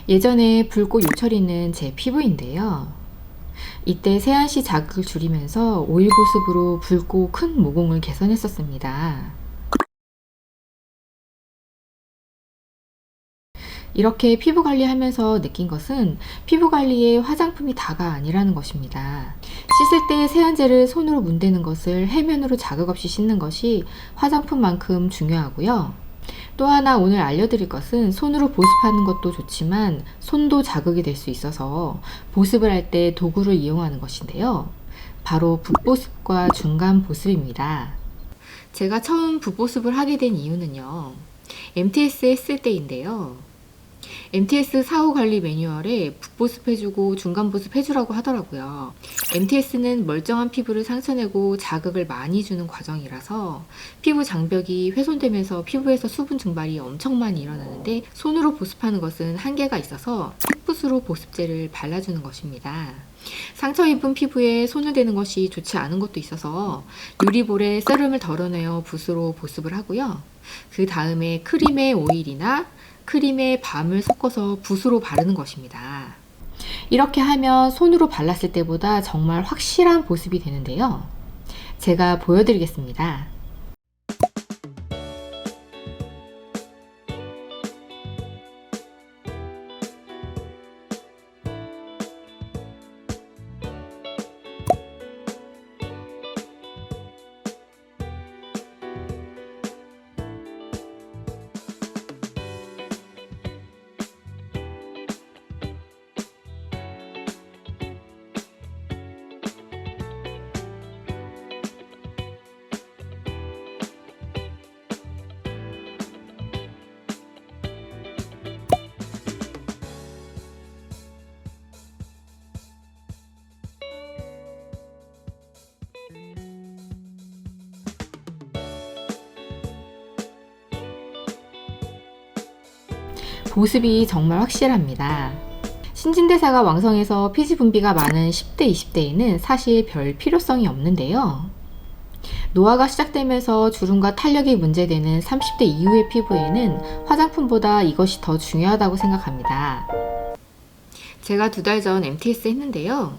예전에 붉고 요철 있는 제 피부인데요. 이때 세안시 자극을 줄이면서 오일 보습으로 붉고 큰 모공을 개선했었습니다. 이렇게 피부 관리하면서 느낀 것은 피부 관리에 화장품이 다가 아니라는 것입니다. 씻을 때 세안제를 손으로 문대는 것을 해면으로 자극 없이 씻는 것이 화장품만큼 중요하고요. 또 하나 오늘 알려드릴 것은 손으로 보습하는 것도 좋지만 손도 자극이 될 수 있어서 보습을 할 때 도구를 이용하는 것인데요. 바로 붓보습과 중간보습입니다. 제가 처음 붓보습을 하게 된 이유는요. MTS 했을 때인데요. MTS 사후 관리 매뉴얼에 붓보습 해주고 중간 보습 해주라고 하더라고요. MTS는 멀쩡한 피부를 상처내고 자극을 많이 주는 과정이라서 피부 장벽이 훼손되면서 피부에서 수분 증발이 엄청 많이 일어나는데 손으로 보습하는 것은 한계가 있어서 풋붓으로 보습제를 발라주는 것입니다. 상처 입은 피부에 손을 대는 것이 좋지 않은 것도 있어서 유리볼에 세럼을 덜어내어 붓으로 보습을 하고요. 그 다음에 크림에 오일이나 크림에 밤을 섞어서 붓으로 바르는 것입니다. 이렇게 하면 손으로 발랐을 때보다 정말 확실한 보습이 되는데요. 제가 보여드리겠습니다. 보습이 정말 확실합니다. 신진대사가 왕성해서 피지 분비가 많은 10대, 20대에는 사실 별 필요성이 없는데요. 노화가 시작되면서 주름과 탄력이 문제되는 30대 이후의 피부에는 화장품보다 이것이 더 중요하다고 생각합니다. 제가 2달 전 MTS 했는데요.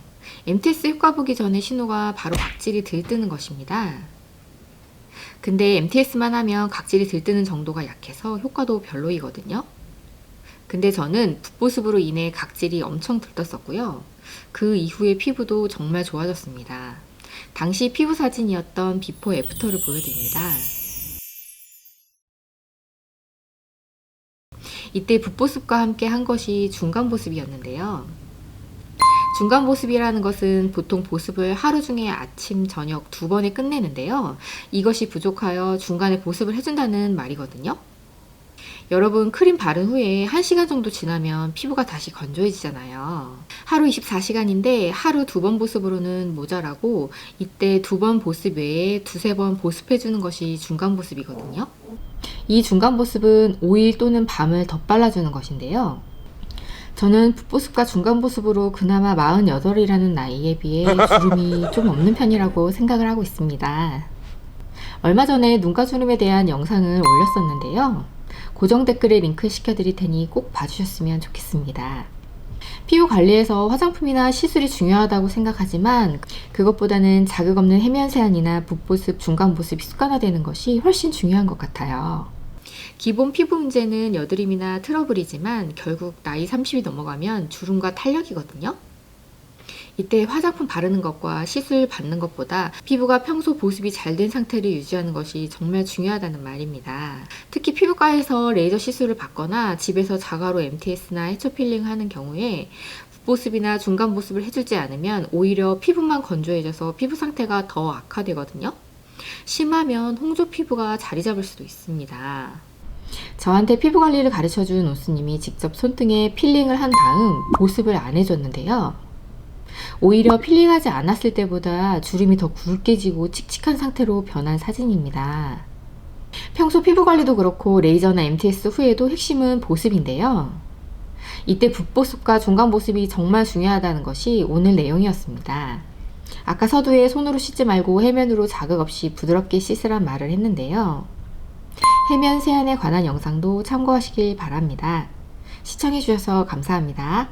MTS 효과 보기 전에 신호가 바로 각질이 들뜨는 것입니다. 근데 MTS만 하면 각질이 들뜨는 정도가 약해서 효과도 별로이거든요. 근데 저는 붓보습으로 인해 각질이 엄청 들떴었고요. 그 이후에 피부도 정말 좋아졌습니다. 당시 피부 사진이었던 비포 애프터를 보여드립니다. 이때 붓보습과 함께 한 것이 중간보습이었는데요. 중간보습이라는 것은 보통 보습을 하루 중에 아침, 저녁 2번에 끝내는데요. 이것이 부족하여 중간에 보습을 해준다는 말이거든요. 여러분, 크림 바른 후에 1시간 정도 지나면 피부가 다시 건조해지잖아요. 하루 24시간인데 하루 2번 보습으로는 모자라고 이때 2번 보습 외에 2~3번 보습해주는 것이 중간 보습이거든요. 이 중간 보습은 오일 또는 밤을 덧발라주는 것인데요. 저는 붓보습과 중간 보습으로 그나마 48이라는 나이에 비해 주름이 좀 없는 편이라고 생각을 하고 있습니다. 얼마 전에 눈가 주름에 대한 영상을 올렸었는데요. 고정 댓글에 링크 시켜드릴 테니 꼭 봐주셨으면 좋겠습니다. 피부 관리에서 화장품이나 시술이 중요하다고 생각하지만 그것보다는 자극 없는 해면 세안이나 붓보습, 중간 보습이 습관화되는 것이 훨씬 중요한 것 같아요. 기본 피부 문제는 여드름이나 트러블이지만 결국 나이 30이 넘어가면 주름과 탄력이거든요. 이때 화장품 바르는 것과 시술 받는 것보다 피부가 평소 보습이 잘 된 상태를 유지하는 것이 정말 중요하다는 말입니다. 특히 피부과에서 레이저 시술을 받거나 집에서 자가로 MTS나 해초 필링 하는 경우에 붓보습이나 중간 보습을 해주지 않으면 오히려 피부만 건조해져서 피부 상태가 더 악화되거든요. 심하면 홍조 피부가 자리 잡을 수도 있습니다. 저한테 피부 관리를 가르쳐준 오스님이 직접 손등에 필링을 한 다음 보습을 안 해줬는데요. 오히려 필링하지 않았을 때보다 주름이 더 굵게 지고 칙칙한 상태로 변한 사진입니다. 평소 피부 관리도 그렇고 레이저나 MTS 후에도 핵심은 보습인데요. 이때 붓보습과 중간 보습이 정말 중요하다는 것이 오늘 내용이었습니다. 아까 서두에 손으로 씻지 말고 해면으로 자극 없이 부드럽게 씻으란 말을 했는데요. 해면 세안에 관한 영상도 참고하시길 바랍니다. 시청해 주셔서 감사합니다.